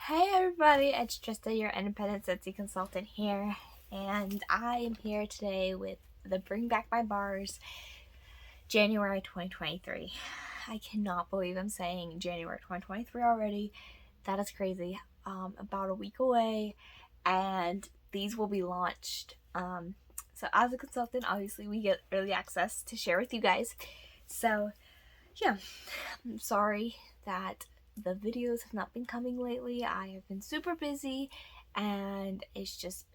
Hey everybody, it's Trista, your independent Scentsy consultant here, and I am here today with the Bring Back My Bars January 2023. I cannot believe I'm saying January 2023 already. That is crazy. About a week away, and these will be launched. So as a consultant, obviously we get early access to share with you guys. So yeah, I'm sorry that the videos have not been coming lately. I have been super busy and it's just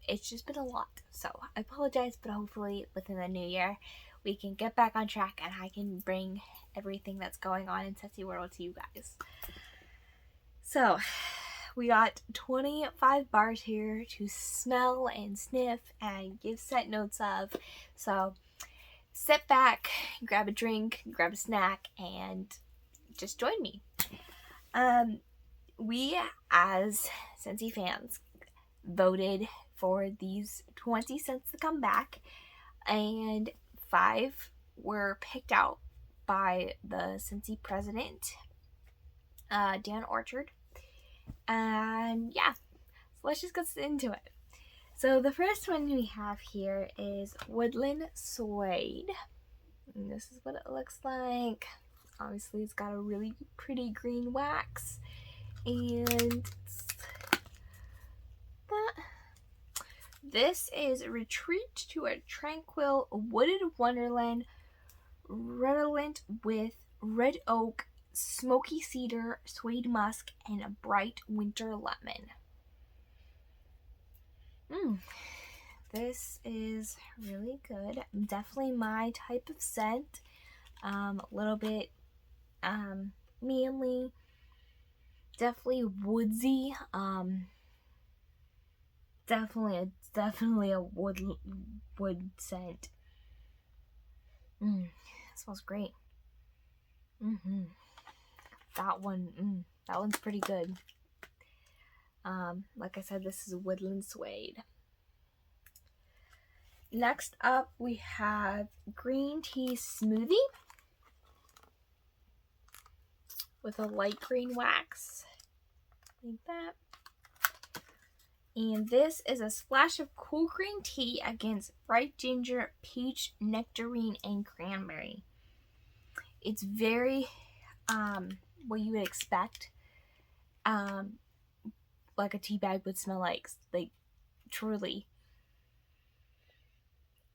been a lot. So I apologize, but hopefully within the new year we can get back on track and I can bring everything that's going on in Scentsy World to you guys. So we got 25 bars here to smell and sniff and give scent notes of. So sit back, grab a drink, grab a snack, and just join me. We as Scentsy fans voted for these 20 scents to come back, and 5 were picked out by the Scentsy president, Dan Orchard. And yeah, so let's just get into it. So the first one we have here is Woodland Suede. And this is what it looks like. Obviously it's got a really pretty green wax, and this is Retreat to a Tranquil Wooded Wonderland, redolent with red oak, smoky cedar, suede musk, and a bright winter lemon. This is really good. Definitely my type of scent. A little bit manly, definitely woodsy. Definitely a wood scent. It smells great. That one's pretty good. Like I said, this is Woodland Suede. Next up, we have Green Tea Smoothie with a light green wax, like that. And this is a splash of cool green tea against bright ginger, peach, nectarine, and cranberry. It's very what you would expect like a tea bag would smell like truly.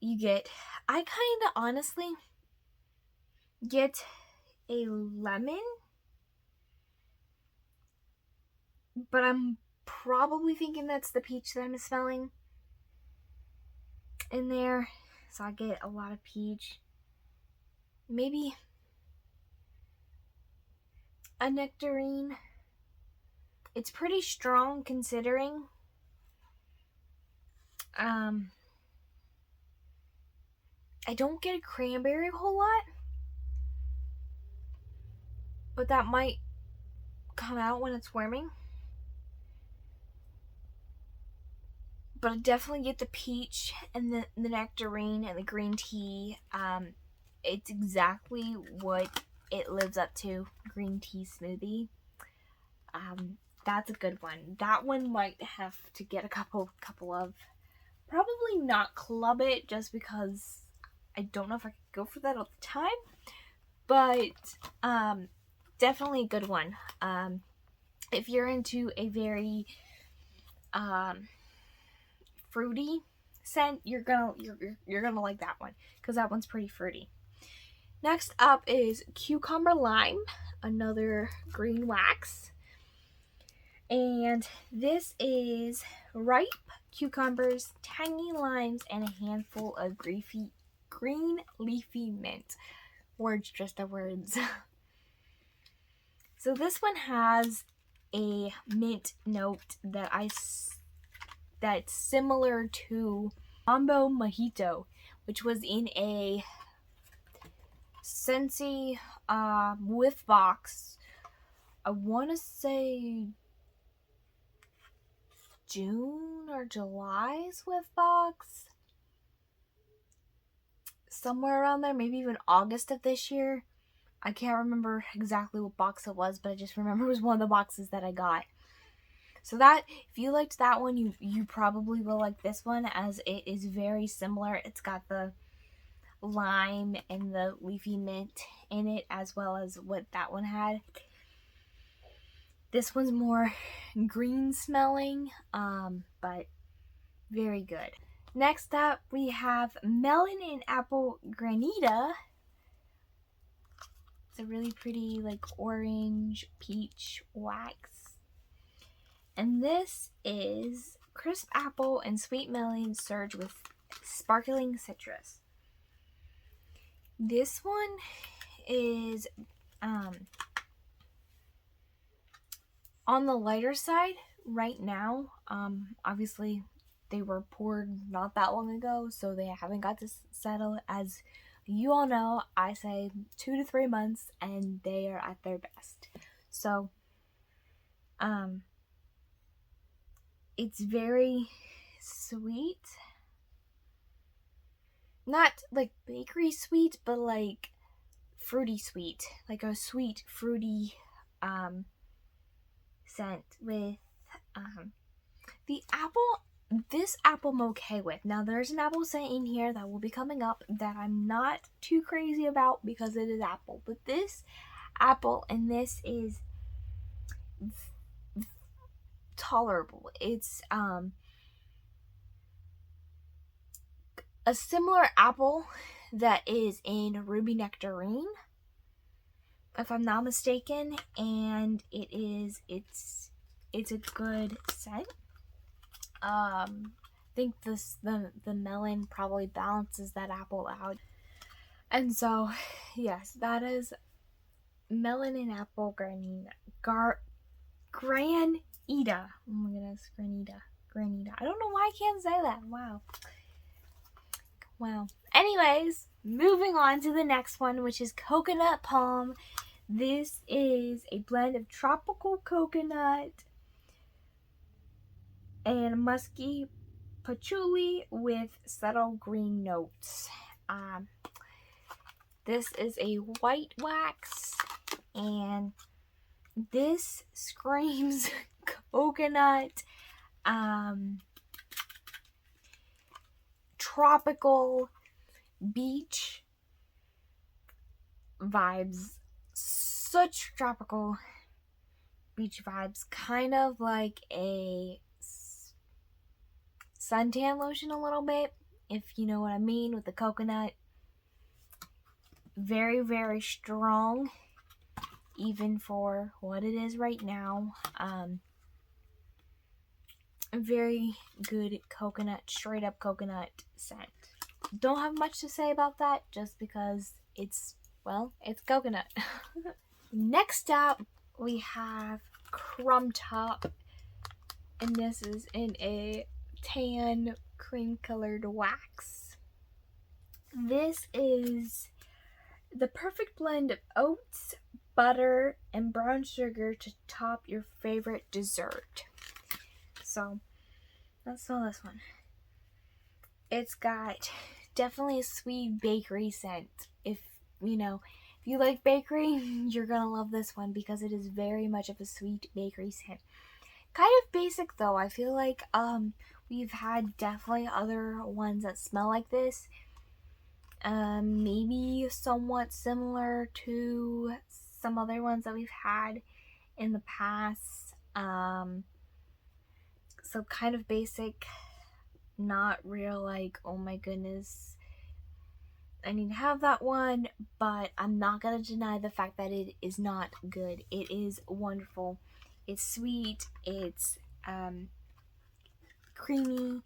I kind of honestly get a lemon, but I'm probably thinking that's the peach that I'm smelling in there. So I get a lot of peach. Maybe a nectarine. It's pretty strong considering. I don't get a cranberry a whole lot, but that might come out when it's warming. But I definitely get the peach and the nectarine and the green tea. It's exactly what it lives up to. Green tea smoothie. That's a good one. That one might have to get a couple of. Probably not club it, just because I don't know if I could go for that all the time. But definitely a good one. If you're into a very fruity scent, you're gonna like that one, because that one's pretty fruity. Next up is Cucumber Lime, another green wax. And this is ripe cucumbers, tangy limes, and a handful of green leafy mint. Words, just the words. So this one has a mint note that's similar to Mambo Mojito, which was in a Scentsy whiff box. I want to say June or July's whiff box. Somewhere around there, maybe even August of this year. I can't remember exactly what box it was, but I just remember it was one of the boxes that I got. So that, if you liked that one, you probably will like this one, as it is very similar. It's got the lime and the leafy mint in it, as well as what that one had. This one's more green smelling, but very good. Next up, we have Melon and Apple Granita. It's a really pretty, like, orange peach wax. And this is Crisp Apple and Sweet Melon Surge with Sparkling Citrus. This one is on the lighter side right now. Obviously they were poured not that long ago, so they haven't got to settle. As you all know, I say 2 to 3 months and they are at their best. So it's very sweet, not like bakery sweet, but like fruity sweet, like a sweet fruity scent with the apple. This apple I'm okay with. Now there's an apple scent in here that will be coming up that I'm not too crazy about because it is apple, but this apple and this is tolerable. It's a similar apple that is in Ruby Nectarine, if I'm not mistaken, and it's a good scent. I think the melon probably balances that apple out. And so, yes, that is Melon and Apple Granita. Oh my goodness, Granita. I don't know why I can't say that. Wow. Anyways, moving on to the next one, which is Coconut Palm. This is a blend of tropical coconut and musky patchouli with subtle green notes. This is a white wax, and this screams coconut, tropical beach vibes. Such tropical beach vibes, kind of like a suntan lotion a little bit, if you know what I mean, with the coconut. Very, very strong, even for what it is right now. A very good coconut, straight up coconut scent. Don't have much to say about that, just because it's coconut. Next up, we have Crumb Top, and this is in a tan cream colored wax. This is the perfect blend of oats, butter, and brown sugar to top your favorite dessert. So let's smell this one. It's got definitely a sweet bakery scent. If you like bakery, you're gonna love this one because it is very much of a sweet bakery scent. Kind of basic though. I feel like we've had definitely other ones that smell like this. Maybe somewhat similar to some other ones that we've had in the past. So kind of basic, not real like, oh my goodness, I need to have that one, but I'm not gonna deny the fact that it is not good. It is wonderful. It's sweet, it's creamy,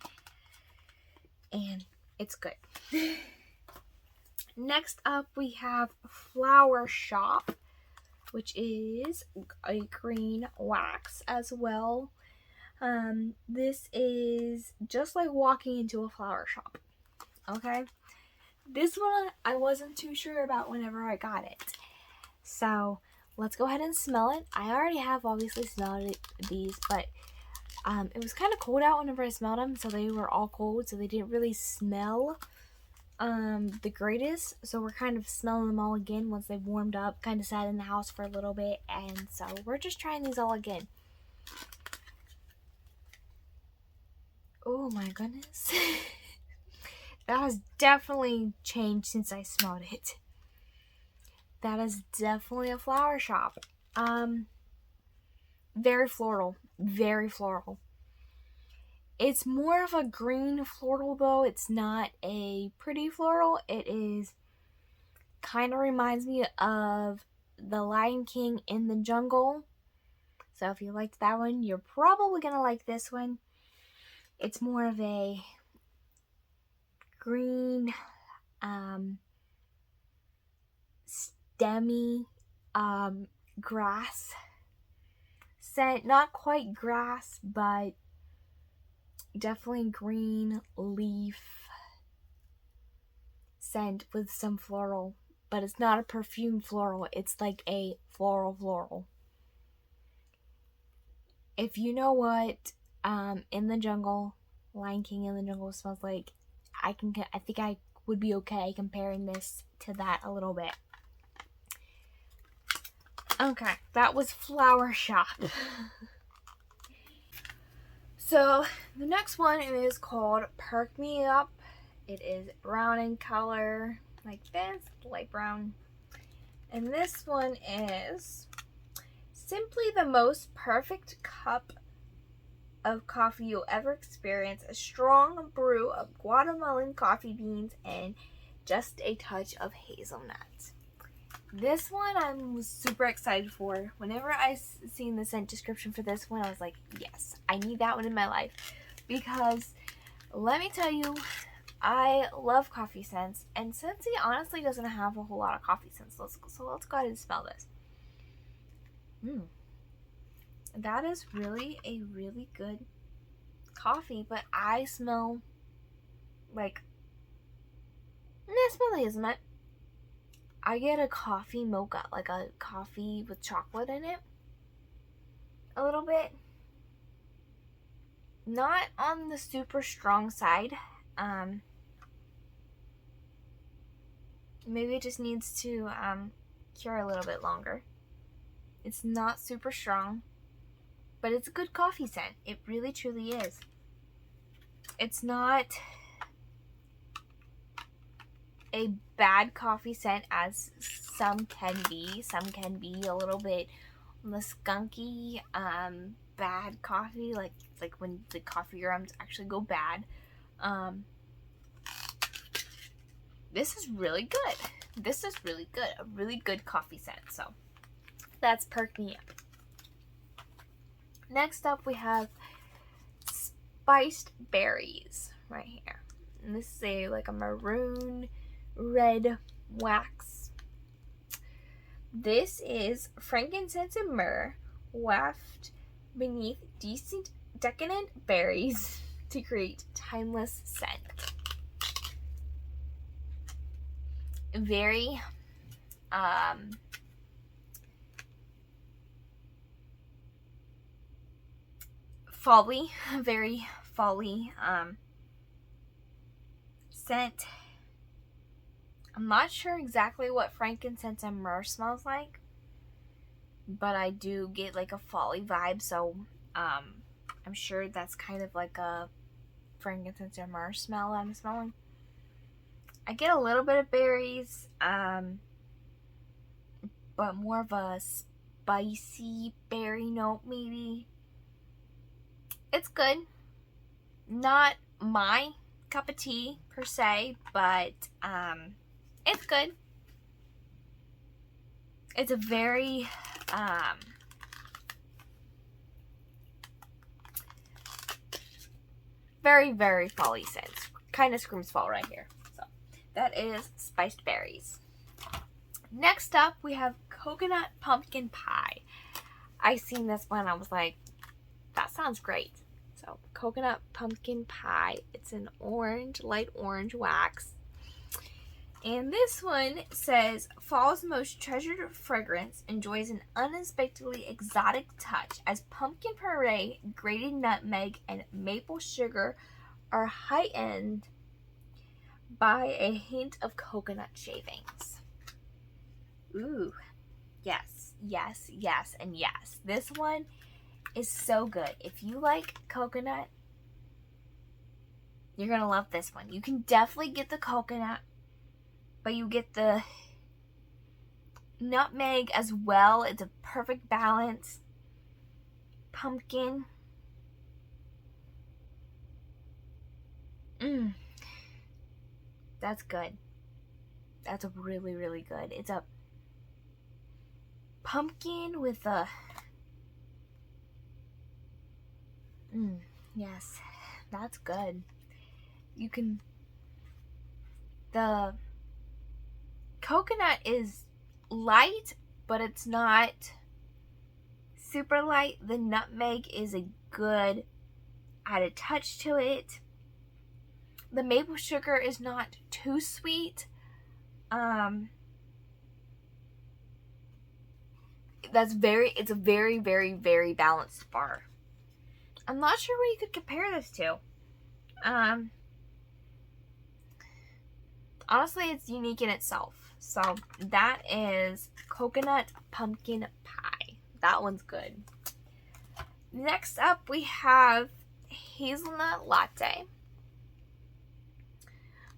and it's good. Next up, we have Flower Shop, which is a green wax as well. This is just like walking into a flower shop. Okay? This one I wasn't too sure about whenever I got it. So let's go ahead and smell it. I already have obviously smelled these, but it was kind of cold out whenever I smelled them, so they were all cold, so they didn't really smell the greatest. So we're kind of smelling them all again once they warmed up, kind of sat in the house for a little bit, and so we're just trying these all again. Oh my goodness. That has definitely changed since I smelled it. That is definitely a flower shop. Very floral. Very floral. It's more of a green floral though. It's not a pretty floral. It is kind of reminds me of The Lion King in the Jungle. So if you liked that one, you're probably going to like this one. It's more of a green, stemmy, grass scent. Not quite grass, but definitely green leaf scent with some floral. But it's not a perfume floral. It's like a floral. If you know what In the Jungle, Lion King in the Jungle smells like, I think I would be okay comparing this to that a little bit. Okay, that was Flower Shop. So the next one is called Perk Me Up. It is brown in color, like this, light brown. And this one is simply the most perfect cup of coffee you'll ever experience. A strong brew of Guatemalan coffee beans and just a touch of hazelnut. This one I'm super excited for. Whenever I seen the scent description for this one, I was like, yes, I need that one in my life. Because let me tell you, I love coffee scents, and Scentsy honestly doesn't have a whole lot of coffee scents. So let's go ahead and smell this. That is really a really good coffee, but I smell like, I smell the hazelnut. I get a coffee mocha, like a coffee with chocolate in it. A little bit. Not on the super strong side. Maybe it just needs to cure a little bit longer. It's not super strong, but it's a good coffee scent. It really truly is. It's not a bad coffee scent as some can be. Some can be a little bit on the skunky, bad coffee, like when the coffee grounds actually go bad. This is really good. This is really good. A really good coffee scent. So that's Perk Me Up. Next up we have Spiced Berries right here. And this is like a maroon red wax. This is frankincense and myrrh wafted beneath decadent berries to create timeless scent. Very folly, very folly scent. I'm not sure exactly what frankincense and myrrh smells like, but I do get like a folly vibe, so I'm sure that's kind of like a frankincense and myrrh smell that I'm smelling. I get a little bit of berries, but more of a spicy berry note maybe. It's good. Not my cup of tea per se, but it's good. It's a very very folly scent. Kind of screams fall right here. So that is Spiced Berries. Next up we have Coconut Pumpkin Pie. I seen this one, I was like, that sounds great. So Coconut Pumpkin Pie. It's an orange, light orange wax. And this one says, fall's most treasured fragrance enjoys an unexpectedly exotic touch as pumpkin puree, grated nutmeg, and maple sugar are heightened by a hint of coconut shavings. Ooh, yes, yes, yes, and yes. This one is so good. If you like coconut, You're gonna love this one. You can definitely get the coconut, but you get the nutmeg as well. It's a perfect balance. Pumpkin. That's good. That's really, really good. It's a pumpkin with a... yes, that's good. You can... The coconut is light, but it's not super light. The nutmeg is a good added touch to it. The maple sugar is not too sweet. It's a very, very, very balanced bar. I'm not sure what you could compare this to. Honestly, it's unique in itself. So that is coconut pumpkin pie. That one's good. Next up, we have hazelnut latte.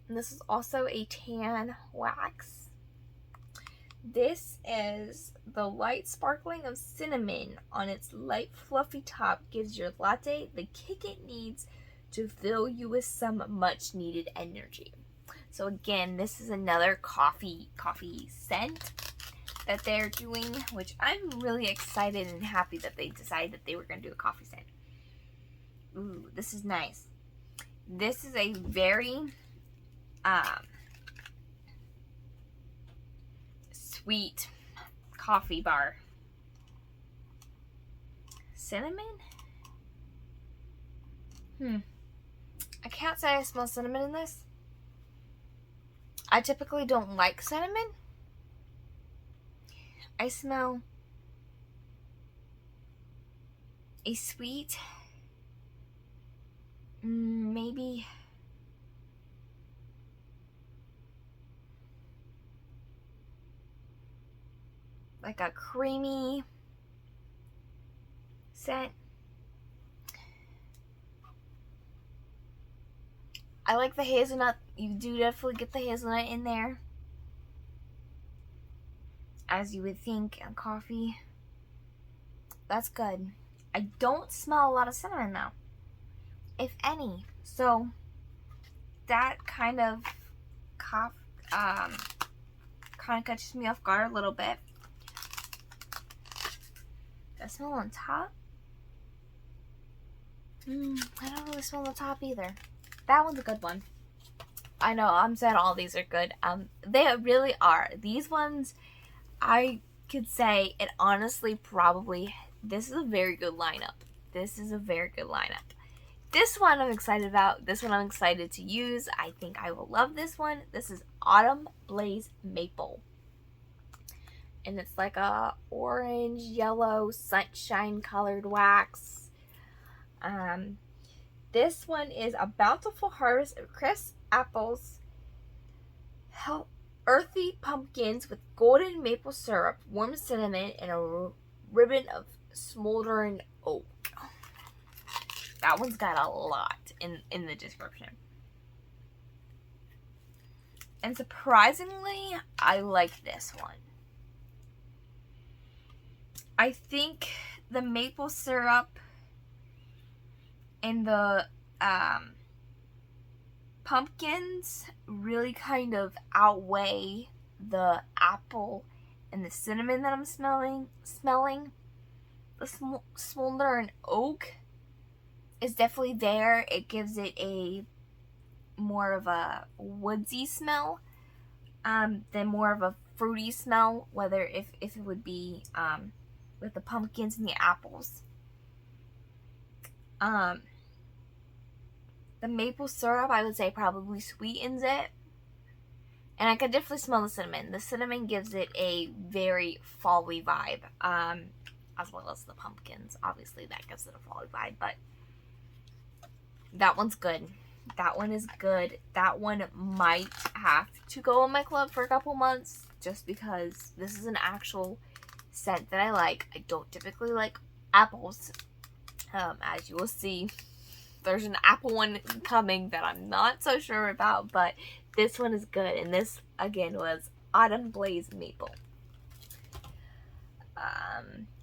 And this is also a tan wax. This is the light sparkling of cinnamon on its light fluffy top gives your latte the kick it needs to fill you with some much needed energy. So again, this is another coffee scent that they're doing, which I'm really excited and happy that they decided that they were going to do a coffee scent. Ooh, this is nice. This is a very sweet coffee bar. Cinnamon? I can't say I smell cinnamon in this. I typically don't like cinnamon. I smell a sweet, maybe like a creamy scent. I like the hazelnut. You do definitely get the hazelnut in there, as you would think on coffee. That's good. I don't smell a lot of cinnamon though, if any. So that kind of catches me off guard a little bit. Does it smell on top? I don't really smell the top either. That one's a good one. I know, I'm saying all these are good. They really are. These ones, I could say, it honestly probably, this is a very good lineup. This is a very good lineup. This one I'm excited about. This one I'm excited to use. I think I will love this one. This is Autumn Blaze Maple. And it's like a orange, yellow, sunshine colored wax. This one is a bountiful harvest of crisp apples, earthy pumpkins with golden maple syrup, warm cinnamon, and a ribbon of smoldering oak. That one's got a lot in the description. And surprisingly, I like this one. I think the maple syrup and the pumpkins really kind of outweigh the apple and the cinnamon that I'm smelling. The smoldering oak is definitely there. It gives it a more of a woodsy smell than more of a fruity smell, whether if it would be with the pumpkins and the apples. The maple syrup, I would say, probably sweetens it. And I could definitely smell the cinnamon. The cinnamon gives it a very fall-y vibe. As well as the pumpkins. Obviously, that gives it a fall-y vibe. But that one's good. That one is good. That one might have to go in my club for a couple months. Just because this is an actual scent that I like. I don't typically like apples. As you will see there's an apple one coming that I'm not so sure about, but this one is good. And this, again, was Autumn Blaze Maple.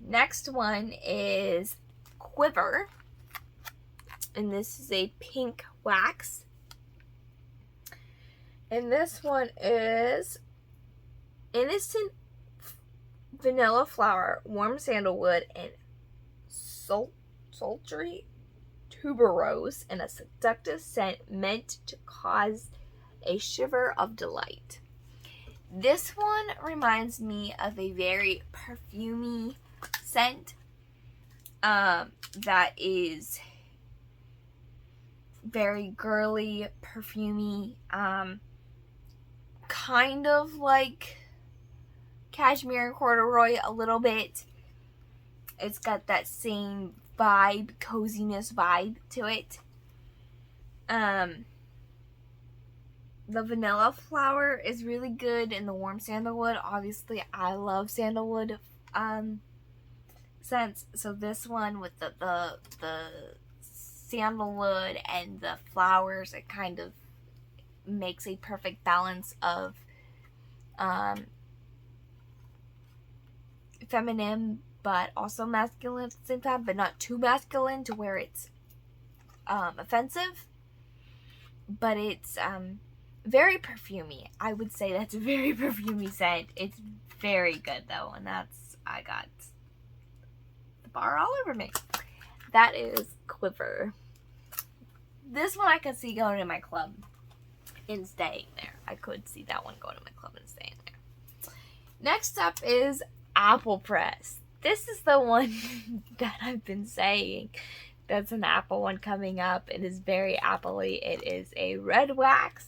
Next one is Quiver. And this is a pink wax. And this one is Innocent Vanilla Flower, Warm Sandalwood, and Sultry Tuberose, and a seductive scent meant to cause a shiver of delight. This one reminds me of a very perfumey scent that is very girly, perfumey, kind of like cashmere and corduroy a little bit. It's got that same vibe, coziness vibe to it. The vanilla flower is really good, and the warm sandalwood, obviously I love sandalwood scents, so this one with the sandalwood and the flowers, it kind of makes a perfect balance of feminine but also masculine at the same time, but not too masculine to where it's offensive. But it's very perfumey. I would say that's a very perfumey scent. It's very good though, and I got the bar all over me. That is Quiver. This one I could see going in my club and staying there. I could see that one going in my club and staying there. Next up is Apple Press. This is the one that I've been saying. That's an apple one coming up. It is very appley. It is a red wax.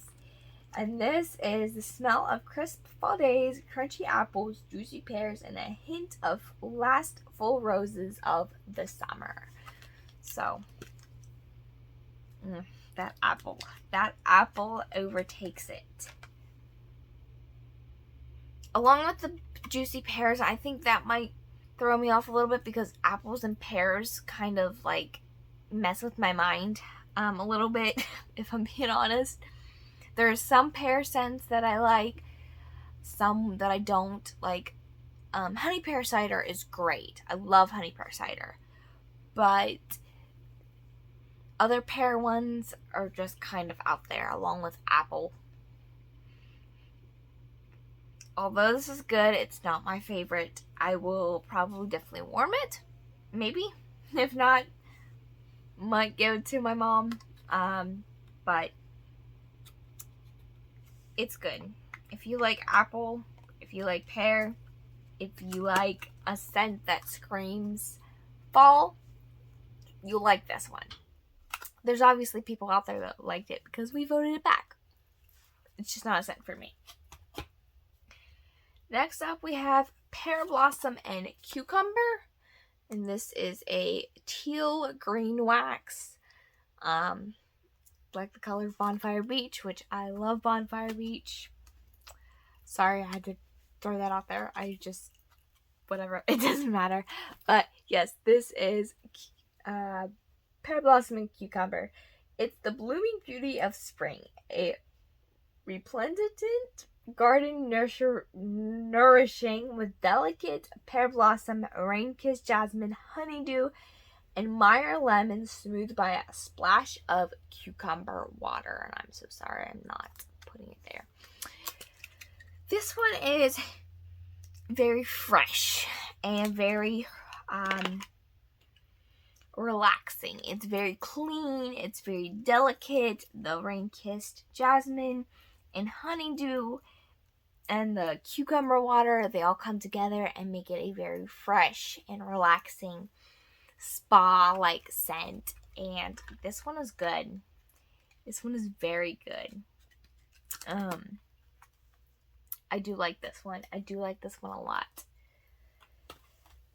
And this is the smell of crisp fall days, crunchy apples, juicy pears, and a hint of last full roses of the summer. So, that apple overtakes it. Along with the juicy pears, I think that might throw me off a little bit because apples and pears kind of like mess with my mind a little bit, if I'm being honest. There's some pear scents that I like, some that I don't. Like honey pear cider is great. I love honey pear cider. But other pear ones are just kind of out there, along with apple. Although this is good, it's not my favorite. I will probably definitely warm it. Maybe. If not, might give it to my mom. But it's good. If you like apple, if you like pear, if you like a scent that screams fall, you'll like this one. There's obviously people out there that liked it because we voted it back. It's just not a scent for me. Next up, we have Pear Blossom and Cucumber. And this is a teal green wax. Like the color of Bonfire Beach, which I love Bonfire Beach. Sorry, I had to throw that out there. Whatever, it doesn't matter. But yes, this is Pear Blossom and Cucumber. It's the blooming beauty of spring. A resplendent garden nourishing with delicate pear blossom, rain-kissed jasmine, honeydew, and Meyer lemon smoothed by a splash of cucumber water. And I'm so sorry I'm not putting it there. This one is very fresh and very relaxing. It's very clean. It's very delicate. The rain-kissed jasmine and honeydew and the cucumber water, they all come together and make it a very fresh and relaxing spa-like scent. And this one is good. This one is very good. I do like this one. I do like this one a lot.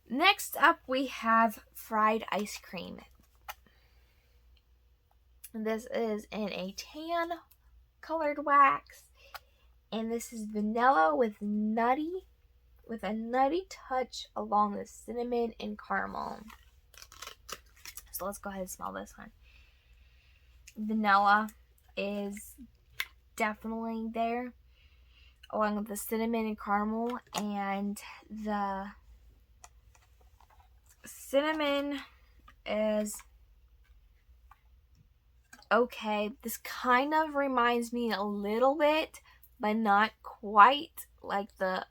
Next up, we have Fried Ice Cream. This is in a tan colored wax. And this is vanilla with a nutty touch along with cinnamon and caramel. So let's go ahead and smell this one. vanilla is definitely there, along with the cinnamon and caramel. And the cinnamon is okay. This kind of reminds me a little bit, but not quite, like the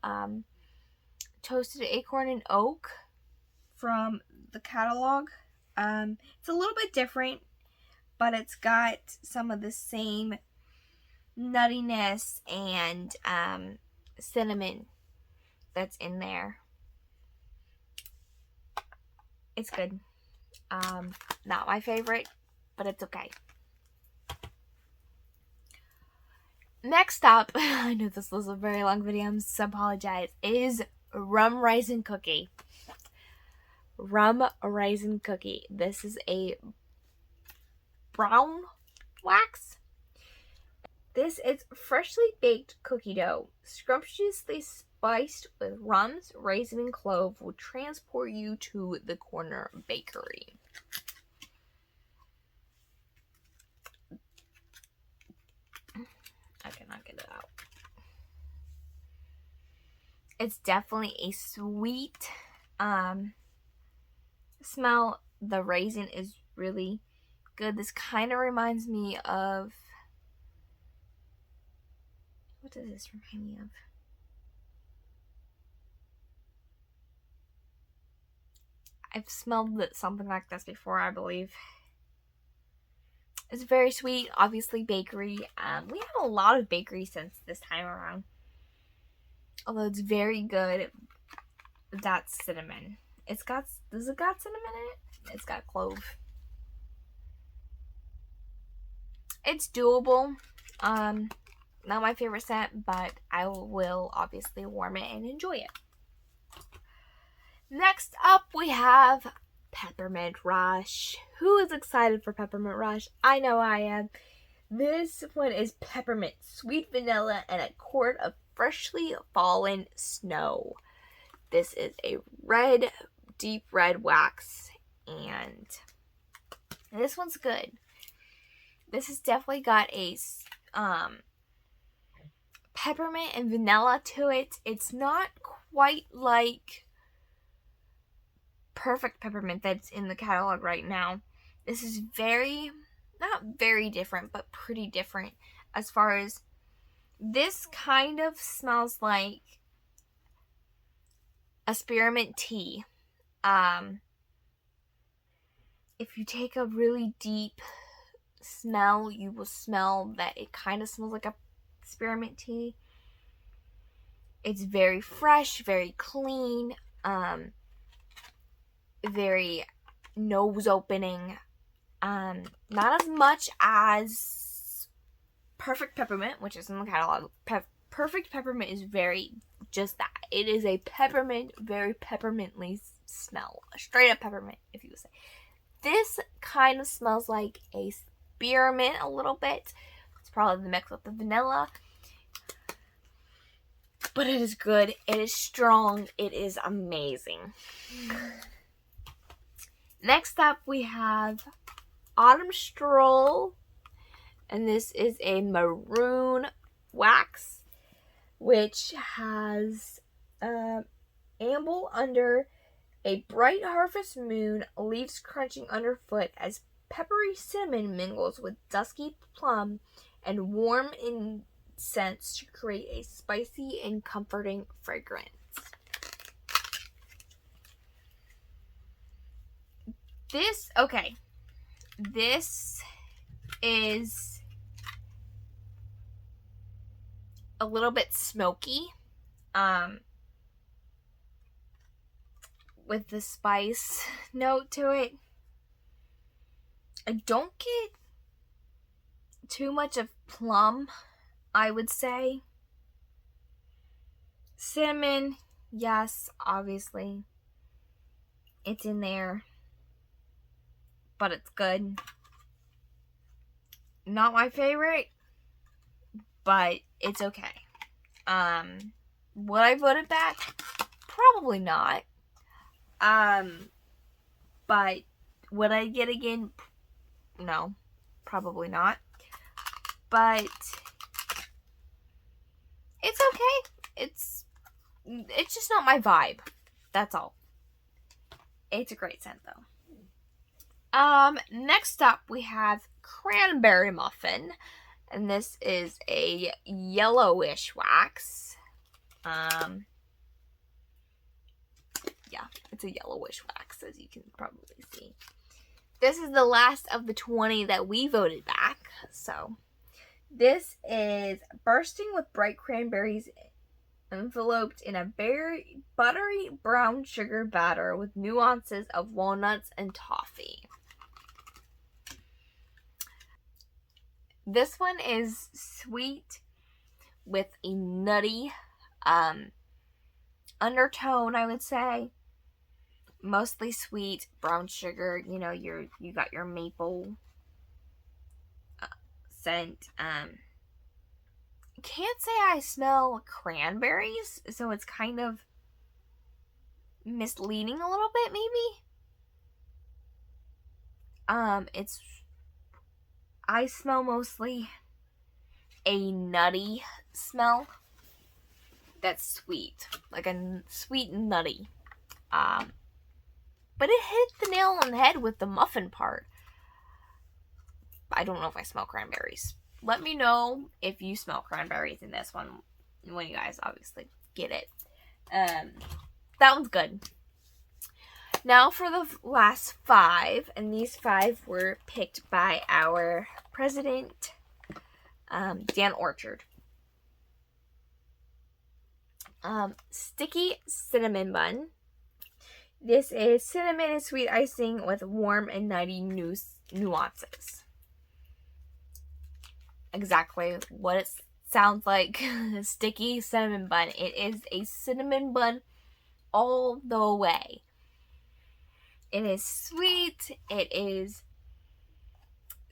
toasted acorn and oak from the catalog. It's a little bit different, but it's got some of the same nuttiness and cinnamon that's in there. It's good. Not my favorite, but it's okay. Next up, I know this was a very long video, so I apologize, is rum raisin cookie. Rum raisin cookie. This is a brown wax. This is freshly baked cookie dough, scrumptiously spiced with rums, raisin, and clove, will transport you to the corner bakery. I cannot get it out. It's definitely a sweet smell. The raisin is really good. This kind of reminds me of, what does this remind me of? I've smelled something like this before, I believe. It's very sweet, obviously bakery. We have a lot of bakery scents this time around. Although it's very good. That's cinnamon. Does it got cinnamon in it? It's got clove. It's doable. Not my favorite scent, but I will obviously warm it and enjoy it. Next up, we have Peppermint Rush. Who is excited for Peppermint Rush? I know I am. This one is peppermint, sweet vanilla, and a quart of freshly fallen snow. This is a red, deep red wax, and this one's good. This has definitely got a peppermint and vanilla to it. It's not quite like Perfect Peppermint that's in the catalog right now. This is not very different, but pretty different as far as this kind of smells like a spearmint tea. If you take a really deep smell, you will smell that it kind of smells like a spearmint tea. It's very fresh, very clean, very nose opening. Not as much as Perfect Peppermint, which is in the catalog. Perfect Peppermint is very just that. It is a peppermint, very peppermintly smell. A straight up peppermint, if you would say. This kind of smells like a spearmint a little bit. It's probably the mix with the vanilla. But it is good. It is strong. It is amazing. Next up, we have Autumn Stroll. And this is a maroon wax, which has amble under a bright harvest moon, leaves crunching underfoot as peppery cinnamon mingles with dusky plum and warm incense to create a spicy and comforting fragrance. This is a little bit smoky, with the spice note to it. I don't get too much of plum, I would say. Cinnamon, yes, obviously. It's in there. But it's good. Not my favorite, but it's okay. Would I vote it back? Probably not. But would I get again? No, Probably not. But it's okay. It's just not my vibe. That's all. It's a great scent though. Next up we have Cranberry Muffin. And this is a yellowish wax. Yeah, it's a yellowish wax, as you can probably see. This is the last of the 20 that we voted back. So, this is bursting with bright cranberries enveloped in a very buttery brown sugar batter with nuances of walnuts and toffee. This one is sweet with a nutty undertone, I would say. Mostly sweet, brown sugar. You know, you got your maple scent. Can't say I smell cranberries, so it's kind of misleading a little bit, maybe. I smell mostly a nutty smell that's sweet, like a sweet and nutty. But it hit the nail on the head with the muffin part. I don't know if I smell cranberries. Let me know if you smell cranberries in this one when you guys obviously get it. That one's good. Now for the last 5, and these 5 were picked by our president, Dan Orchard. Sticky Cinnamon Bun. This is cinnamon and sweet icing with warm and nutty nuances. Exactly what it sounds like. Sticky cinnamon bun. It is a cinnamon bun all the way. It is sweet. It is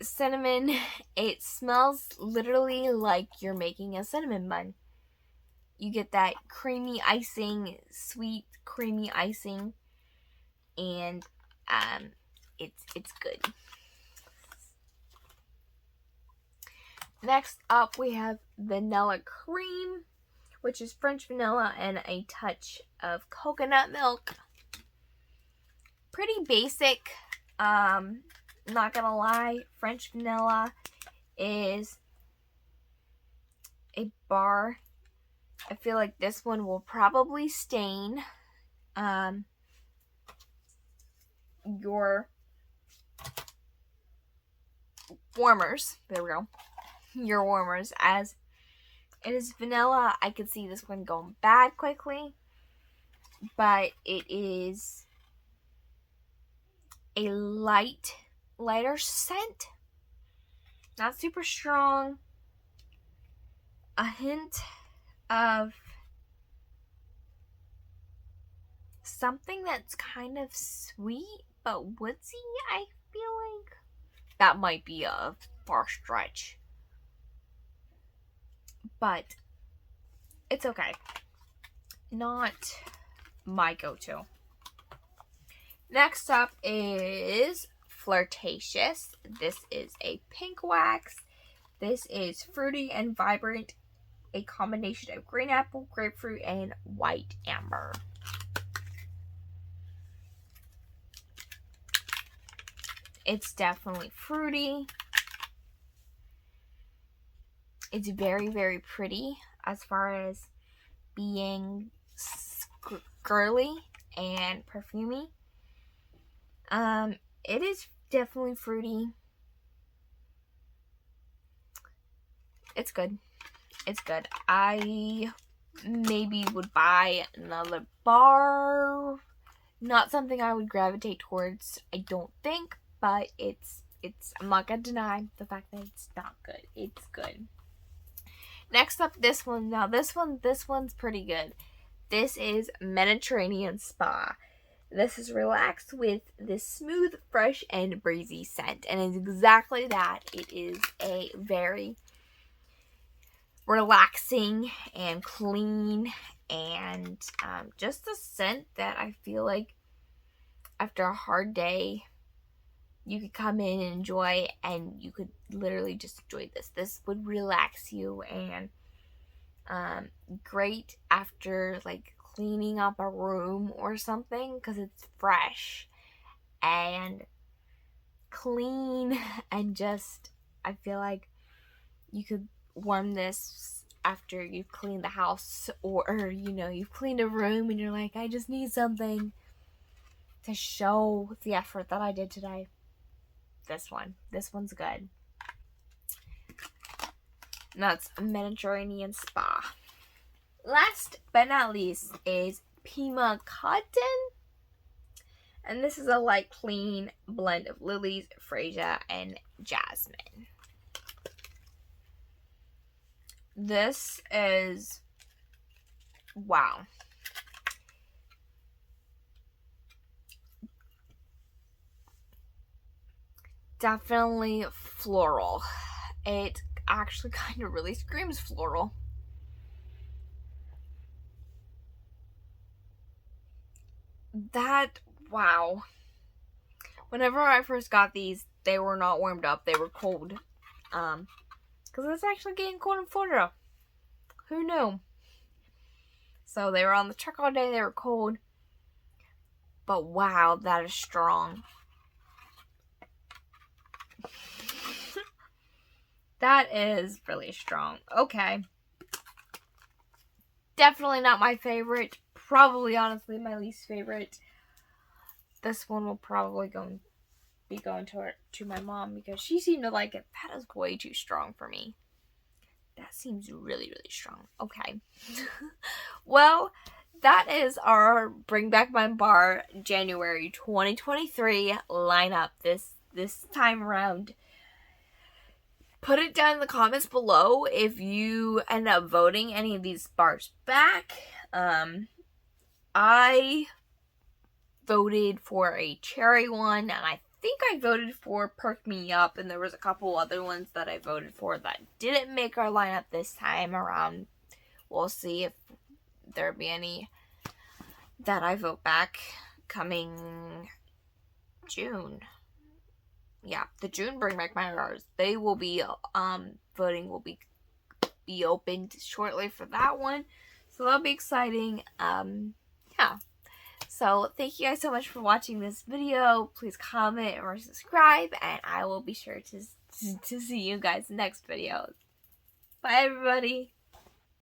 cinnamon. It smells literally like you're making a cinnamon bun. You get that creamy icing, sweet creamy icing, and it's good. Next up we have vanilla cream, which is French vanilla and a touch of coconut milk. Pretty basic. Not gonna lie, French vanilla is a bar. I feel like this one will probably stain your warmers. There we go. Your warmers, as it is vanilla. I could see this one going bad quickly, but it is a lighter scent, not super strong. A hint of something that's kind of sweet but woodsy, I feel like. That might be a far stretch, but it's okay. Not my go-to. Next up is Flirtatious. This is a pink wax. This is fruity and vibrant, a combination of green apple, grapefruit, and white amber. It's definitely fruity. It's very, very pretty as far as being girly and perfumey. It is definitely fruity. It's good. It's good. I maybe would buy another bar. Not something I would gravitate towards, I don't think, but it's I'm not gonna deny the fact that it's not good. It's good. Next up, this one. Now this one's pretty good. This is Mediterranean Spa. This is relaxed with this smooth, fresh, and breezy scent. And it's exactly that. It is a very relaxing and clean and just a scent that I feel like after a hard day you could come in and enjoy, and you could literally just enjoy this. This would relax you, and great after like cleaning up a room or something, because it's fresh and clean, and just, I feel like you could warm this after you've cleaned the house, or you've cleaned a room and you're like, I just need something to show the effort that I did today. This one's good. And that's Mediterranean Spa. Last but not least is Pima Cotton. And this is a light clean blend of lilies, freesia, and jasmine. This is, wow. Definitely floral. It actually kind of really screams floral. Wow. Whenever I first got these, they were not warmed up. They were cold. Because it's actually getting cold in Florida. Who knew? So they were on the truck all day. They were cold. But wow, that is strong. That is really strong. Okay. Definitely not my favorite. Probably, honestly, my least favorite. This one will probably be going to my mom, because she seemed to like it. That is way too strong for me. That seems really, really strong. Okay. Well, that is our Bring Back My Bar January 2023 lineup this time around. Put it down in the comments below if you end up voting any of these bars back. I voted for a cherry one, and I think I voted for Perk Me Up, and there was a couple other ones that I voted for that didn't make our lineup this time around. We'll see if there be any that I vote back coming June. Yeah, the June Bring Back My Bars. They will be voting will be opened shortly for that one, so that'll be exciting. Yeah. So thank you guys so much for watching this video. Please comment or subscribe, and I will be sure to see you guys next video. Bye, everybody.